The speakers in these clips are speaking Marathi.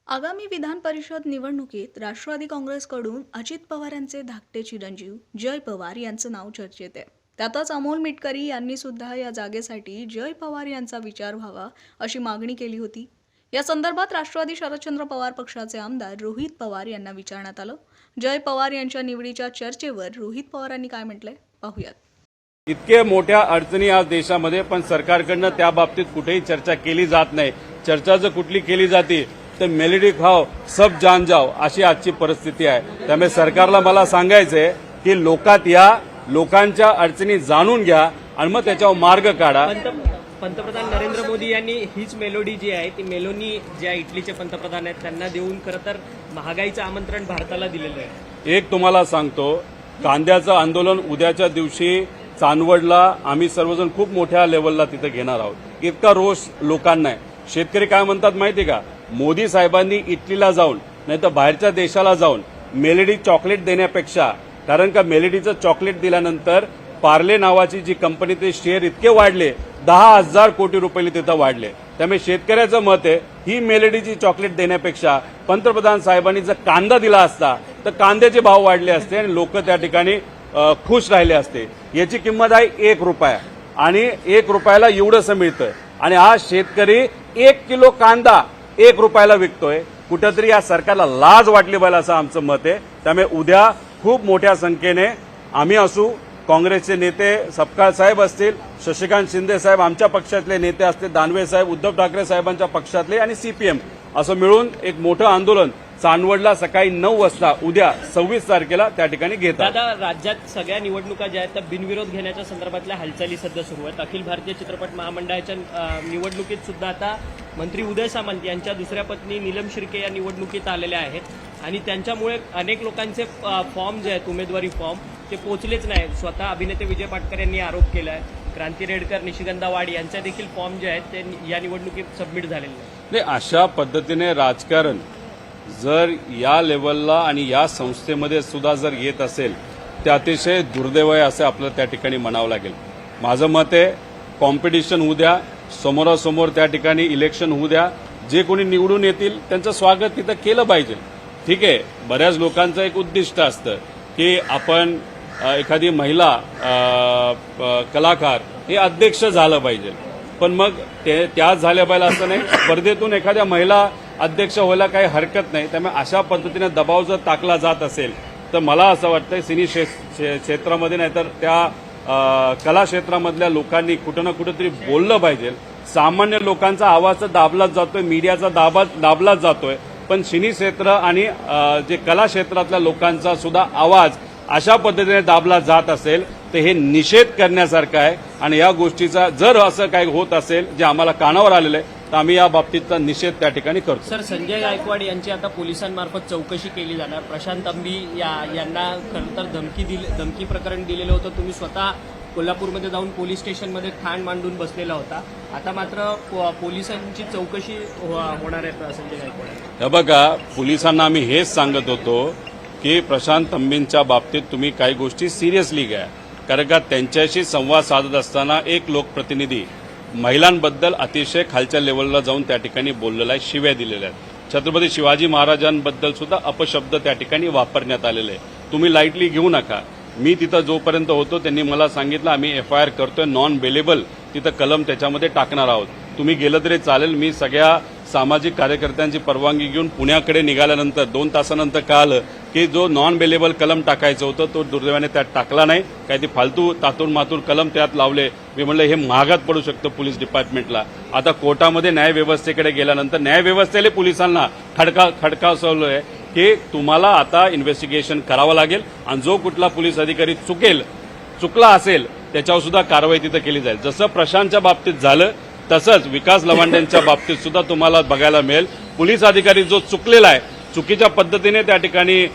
आगामी विधान परिषद निवडणुकीत राष्ट्रवादी काँग्रेसकडून अजित पवार यांचे धाकटे चिरंजीव जय पवार यांचं नाव चर्चेत आहे. त्यातच अमोल मिटकरी यांनी सुद्धा या जागेसाठी जय पवार यांचा विचार व्हावा अशी मागणी केली होती. या संदर्भात राष्ट्रवादी शरदचंद्र पवार पक्षाचे आमदार रोहित पवार यांना विचारण्यात आलं. जय पवार यांच्या निवडीच्या चर्चेवर रोहित पवारांनी काय म्हटलंय पाहूयात. इतके मोठ्या अडचणी आज देशामध्ये, पण सरकारकडनं त्या बाबतीत कुठेही चर्चा केली जात नाही. चर्चा जर कुठली केली जाते तर मेलेडी खाओ सब जान जाओ अशी आजची परिस्थिती आहे. त्यामुळे सरकारला मला सांगायचंय की लोकात या, लोकांच्या अडचणी जाणून घ्या आणि मग त्याच्यावर मार्ग काढा. पंतप्रधान नरेंद्र मोदी यांनी हीच मेलोडी जी आहे ती मेलोनी ज्या इटलीचे पंतप्रधान आहेत त्यांना देऊन खरं तर महागाईचं आमंत्रण भारताला दिलेलं आहे. एक तुम्हाला सांगतो, कांद्याचं आंदोलन उद्याच्या दिवशी चांदवडला आम्ही सर्वजण खूप मोठ्या लेवलला तिथे घेणार आहोत. इतका रोष लोकांना आहे. शेतकरी काय म्हणतात माहिती का, मोदी साहेबांनी इटलीला जाऊन नाही तर बाहेरच्या देशाला जाऊन मेलेडी चॉकलेट देण्यापेक्षा, कारण का मेलेडीचं चॉकलेट दिल्यानंतर पार्ले नावाची जी कंपनी ते शेअर इतके वाढले, 10,000 कोटी रुपये तिथं वाढले. त्यामुळे शेतकऱ्याचं मत आहे ही मेलेडीची चॉकलेट देण्यापेक्षा पंतप्रधान साहेबांनी जर कांदा दिला असता तर कांद्याचे भाव वाढले असते आणि लोक त्या ठिकाणी खुश राहिले असते. याची किंमत आहे 1 रुपया आणि 1 रुपयाला एवढंसं मिळतं आणि आज शेतकरी 1 किलो कांदा 1 रुपयाला विकतोय. कुठेतरी या सरकारला लाज वाटली पाहिजे असं आमचं मत आहे. त्यामुळे उद्या खूप मोठ्या संख्येने आम्ही असू, काँग्रेसचे नेते सपकाळ साहेब असतील, शशिकांत शिंदे साहेब आमच्या पक्षातले नेते असतील, दानवे साहेब उद्धव ठाकरे साहेबांच्या पक्षातले आणि सीपीएम असं मिळून एक मोठं आंदोलन चांदवडला सकाळी 9 वाजता उद्या 26 तारखेला त्या ठिकाणी घेतात. दादा, राज्यात सगळ्या निवडणुका ज्या आहेत त्या बिनविरोध घेण्याच्या संदर्भातल्या हालचाली सध्या सुरू आहेत. अखिल भारतीय चित्रपट महामंडळाच्या निवडणुकीत सुद्धा आता मंत्री उदय सामंत यांच्या दुसऱ्या पत्नी नीलम शिर्के या निवडणुकीत आलेल्या आहेत आणि त्यांच्यामुळे अनेक लोकांचे फॉर्म जे आहेत उमेदवारी फॉर्म ते पोचलेच नाही. स्वतः अभिनेते विजय पाटकर यांनी आरोप केला आहे. क्रांती रेडकर, निशिगंधा वाड यांच्या देखील फॉर्म जे आहेत ते या निवडणुकीत सबमिट झालेले नाही. अशा पद्धतीने राजकारण जर या लेवलला आणि या संस्थेमध्ये सुद्धा जर येत असेल ते अतिशय दुर्दैव आहे असं आपल्याला त्या ठिकाणी म्हणावं लागेल. माझं मत आहे कॉम्पिटिशन होऊ द्या, समोरासमोर त्या ठिकाणी इलेक्शन होऊ द्या. जे कोणी निवडून येतील त्यांचं स्वागत तिथं केलं पाहिजे. ठीक आहे, बऱ्याच लोकांचं एक उद्दिष्ट असतं की आपण एखादी महिला कलाकार हे अध्यक्ष झालं पाहिजे, पण मग त्याच झाल्या पाहिजे असं नाही. स्पर्धेतून एखाद्या महिला अध्यक्ष व्हायला काही हरकत नाही. त्यामुळे अशा पद्धतीने दबाव जर टाकला जात असेल तर मला असं वाटतं सिनी क्षेत्रामध्ये नाही तर त्या कला क्षेत्रामधल्या लोकांनी कुठं ना कुठेतरी बोललं पाहिजे. सामान्य लोकांचा आवाज दाबलाच जातोय, मीडियाचा दाबलाच जातोय, पण सिनी क्षेत्र आणि जे कला क्षेत्रातल्या लोकांचा सुद्धा आवाज अशा पद्धतीने दाबला जात असेल तर हे निषेध करण्यासारखं आहे. आणि या गोष्टीचा जर असं काही होत असेल जे आम्हाला कानावर आलेलं आहे तर आम्ही या बाबतीतचा निषेध त्या ठिकाणी करतो. सर, संजय गायकवाड यांची आता पोलिसांमार्फत चौकशी केली जाणार. प्रशांत अंबी यांना खरं तर धमकी प्रकरण दिलेलं होतं. तुम्ही स्वतः कोल्हापूरमध्ये जाऊन पोलीस स्टेशनमध्ये ठाण मांडून बसलेला होता. आता मात्र पोलिसांची चौकशी होणार आहे संजय गायकवाड. हे बघा, पोलिसांना आम्ही हेच सांगत होतो की प्रशांत तंबींच्या बाबतीत तुम्ही काही गोष्टी सिरियसली घ्या, कारण का त्यांच्याशी संवाद साधत असताना एक लोकप्रतिनिधी महिलांबद्दल अतिशय खालच्या लेवलला जाऊन त्या ठिकाणी बोललेला आहे, शिव्या दिलेल्या आहेत. छत्रपती शिवाजी महाराजांबद्दल सुद्धा अपशब्द त्या ठिकाणी वापरण्यात आलेले आहे. तुम्ही लाईटली घेऊ नका. मी तिथं जोपर्यंत होतो त्यांनी मला सांगितलं आम्ही FIR करतोय, नॉन बेलेबल तिथं कलम त्याच्यामध्ये टाकणार आहोत. तुम्ही गेलं तरी चालेल. मी सगळ्या सामाजिक कार्यकर्त्यांची परवानगी घेऊन पुण्याकडे निघाल्यानंतर 2 तासानंतर कळालं की जो नॉन बेलेबल कलम टाकायचं होतं तो दुर्दैवाने त्यात टाकला नाही. काही ती फालतू तातून मातूर कलम त्यात लावले. मी म्हणलं हे महागात पडू शकतं पोलीस डिपार्टमेंटला. आता कोर्टामध्ये न्यायव्यवस्थेकडे गेल्यानंतर न्यायव्यवस्थेला पोलिसांना खडकावलं की तुम्हाला आता इन्व्हेस्टिगेशन करावं लागेल आणि जो कुठला पोलीस अधिकारी चुकला असेल त्याच्यावर सुद्धा कारवाई तिथं केली जाईल. जसं प्रशांतच्या बाबतीत झालं तसंच विकास लवांडेंच्या बाबतीत सुद्धा तुम्हाला बघायला मिळेल. पोलीस अधिकारी जो चुकलेला आहे, चुकीच्या पद्धतीने त्या ठिकाणी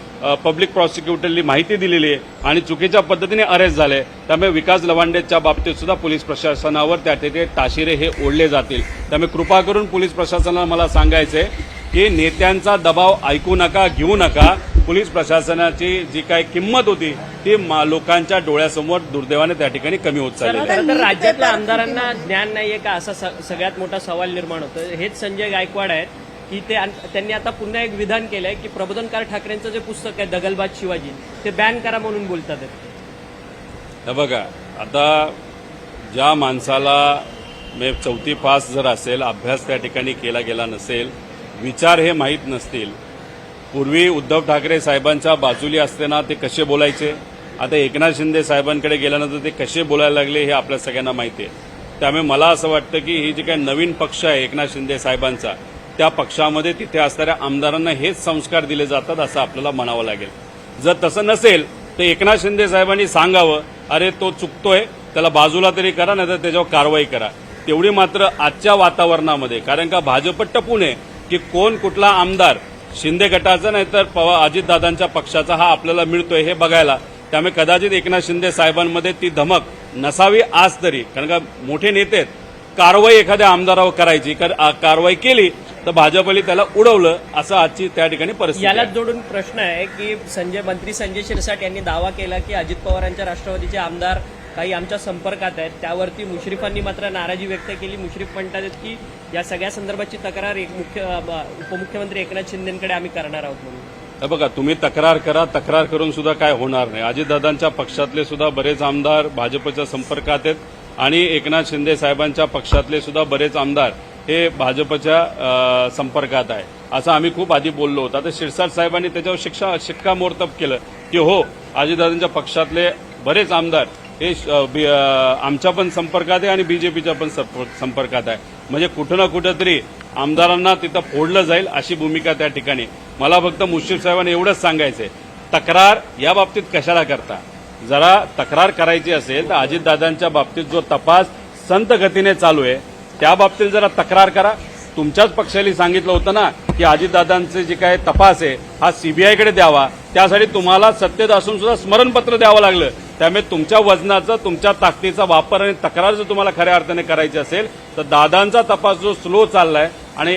पब्लिक प्रॉसिक्युटरली माहिती दिलेली आहे आणि चुकीच्या पद्धतीने अरेस्ट झाले. त्यामुळे विकास लवांडेच्या बाबतीत सुद्धा पोलीस प्रशासनावर त्या ठिकाणी ताशिरे हे ओढले जातील. त्यामुळे कृपा करून पोलीस प्रशासनाला मला सांगायचंय की नेत्यांचा दबाव ऐकू नका, घेऊ नका. पोलीस प्रशासनाची जी काही किंमत होती ती लोकांच्या डोळ्यासमोर दुर्दैवाने त्या ठिकाणी कमी होत चालली. तर राज्यातल्या आमदारांना ज्ञान नाहीये का असा सगळ्यात मोठा सवाल निर्माण होतो. हेच संजय गायकवाड आहेत की त्यांनी आता पुन्हा एक विधान केलंय की प्रबोधनकार ठाकरेंचं जे पुस्तक आहे दगलबाज शिवाजी ते बॅन करा म्हणून बोलतात आहेत. हे बघा, आता ज्या माणसाला चौथी पास जर असेल, अभ्यास त्या ठिकाणी केला गेला नसेल, विचार हे माहीत नसतील, पूर्वी उद्धव ठाकरे साहेबांच्या बाजूली असताना ते कसे बोलायचे, आता एकनाथ शिंदे साहेबांकडे गेल्यानंतर ते कसे बोलायला लागले हे आपल्या सगळ्यांना माहिती आहे. त्यामुळे मला असं वाटतं की ही जी काही नवीन पक्ष आहे एकनाथ शिंदे साहेबांचा, त्या पक्षामध्ये तिथे असणाऱ्या आमदारांना हेच संस्कार दिले जातात असं आपल्याला म्हणावं लागेल. जर तसं नसेल तर एकनाथ शिंदे साहेबांनी सांगावं, अरे तो चुकतोय, त्याला बाजूला तरी करा, नाही तर त्याच्यावर कारवाई करा. तेवढी मात्र आजच्या वातावरणामध्ये, कारण का भाजप टपून आहे की कोण कुठला आमदार शिंदे गटाचा नाही तर अजितदादांच्या पक्षाचा हा आपल्याला मिळतोय हे बघायला. त्यामुळे कदाचित एकनाथ शिंदे साहेबांमध्ये ती धमक नसावी आज तरी, कारण का मोठे नेते आहेत. कारवाई एखाद्या आमदारावर करायची, कारवाई केली तर भाजपने त्याला उडवलं, असं आजची त्या ठिकाणी परिस्थिती आहे. यालाच जोडून प्रश्न आहे की मंत्री संजय शिरसाट यांनी दावा केला की अजित पवारांच्या राष्ट्रवादीचे आमदार काही आमच्या संपर्कात आहेत. त्यावरती मुश्रीफांनी मात्र नाराजी व्यक्त केली. मुश्रीफ म्हणतात की या सगळ्या संदर्भाची तक्रार उपमुख्यमंत्री एकनाथ शिंदेकडे आम्ही करणार आहोत म्हणून. हे बघा, तुम्ही तक्रार करा, तक्रार करून सुद्धा काय होणार नाही. अजितदादांच्या पक्षातले सुद्धा बरेच आमदार भाजपच्या संपर्कात आहेत आणि एकनाथ शिंदे साहेबांच्या पक्षातले सुद्धा बरेच आमदार हे भाजपच्या संपर्कात आहे, असं आम्ही खूप आधी बोललो होतो. आता शिरसाट साहेबांनी त्याच्यावर शिक्कामोर्तब केलं की हो, अजितदादांच्या पक्षातले बरेच आमदार हे आमच्या पण संपर्कात आहे आणि बीजेपीच्या पण संपर्कात आहे. म्हणजे कुठं ना कुठं तरी आमदारांना तिथं फोडलं जाईल अशी भूमिका त्या ठिकाणी. मला फक्त मुश्रीफ साहेबांनी एवढंच सांगायचंय, तक्रार या बाबतीत कशाला करता. जरा तक्रार करायची असेल तर अजितदादांच्या बाबतीत जो तपास संत गतीने चालू आहे त्या बाबतीत जरा तक्रार करा. तुमच्याच पक्षाला सांगितलं होतं ना की अजितदादांचे जे काय तपास आहे हा सीबीआयकडे द्यावा. त्यासाठी तुम्हाला सत्तेत असून सुद्धा स्मरणपत्र द्यावं लागलं. त्यामुळे तुमच्या वजनाचं, तुमच्या ताकदीचा वापर आणि तक्रार जर तुम्हाला खऱ्या अर्थाने करायची असेल तर दादांचा तपास जो स्लो चाललाय आणि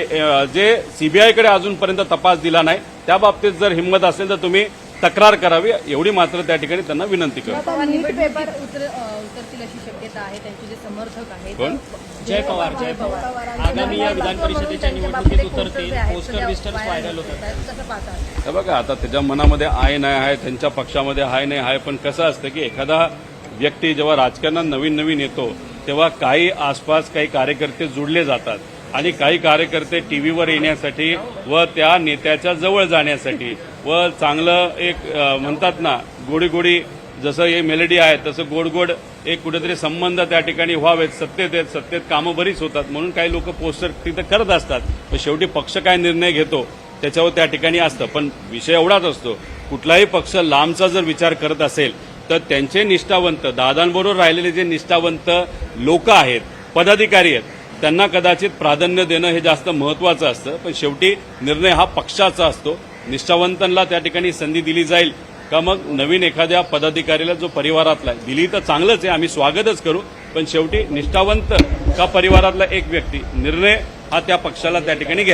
जे सीबीआयकडे अजूनपर्यंत तपास दिला नाही त्या बाबतीत जर हिंमत असेल तर तुम्ही तक्रार करावी, एवढी मात्र त्या ठिकाणी त्यांना विनंती करतो. नीट पेपर उतरतील अशी शक्यता आहे. त्यांचे जे समर्थक आहेत कोण? जय पवार आगामी या विधान परिषदेच्या निवडणुकीत उतरतील. पोस्टर बिस्टर्स व्हायरल होतात. कसं पाहतात? हे बघा, आता त्याच्या मनामध्ये आहे नाही आहे, त्यांच्या पक्षामध्ये आहे नाही आहे, पण कसं असतं की एखादा व्यक्ती जेव्हा राजकारणात नवीन नवीन येतो तेव्हा काही आसपास काही कार्यकर्ते जुडले जातात आणि काही कार्यकर्ते टीव्हीवर येण्यासाठी व त्या नेत्याच्या जवळ जाण्यासाठी व चांगलं एक म्हणतात ना गोडी गोडी, जसं हे मेलडी आहे तसं गोड गोड एक कुठेतरी संबंध त्या ठिकाणी व्हावेत. सत्तेत कामं बरीच होतात म्हणून काही लोक पोस्टर तिथं करत असतात. पण शेवटी पक्ष काय निर्णय घेतो त्याच्यावर त्या ठिकाणी असतं. पण विषय एवढाच असतो, कुठलाही पक्ष लांबचा जर विचार करत असेल तर त्यांचे निष्ठावंत, दादांबरोबर राहिलेले जे निष्ठावंत लोक आहेत, पदाधिकारी आहेत, त्यांना कदाचित प्राधान्य देणं हे जास्त महत्वाचं असतं. पण शेवटी निर्णय हा पक्षाचा असतो. निष्ठावंतांना त्या ठिकाणी संधी दिली जाईल का मग नवीन एखाद्या पदाधिकारीला जो परिवारातला दिली तर चांगलंच आहे, आम्ही स्वागतच करू. पण शेवटी निष्ठावंत का परिवारातला एक व्यक्ती, निर्णय हा त्या पक्षाला त्या ठिकाणी घ्यायचा.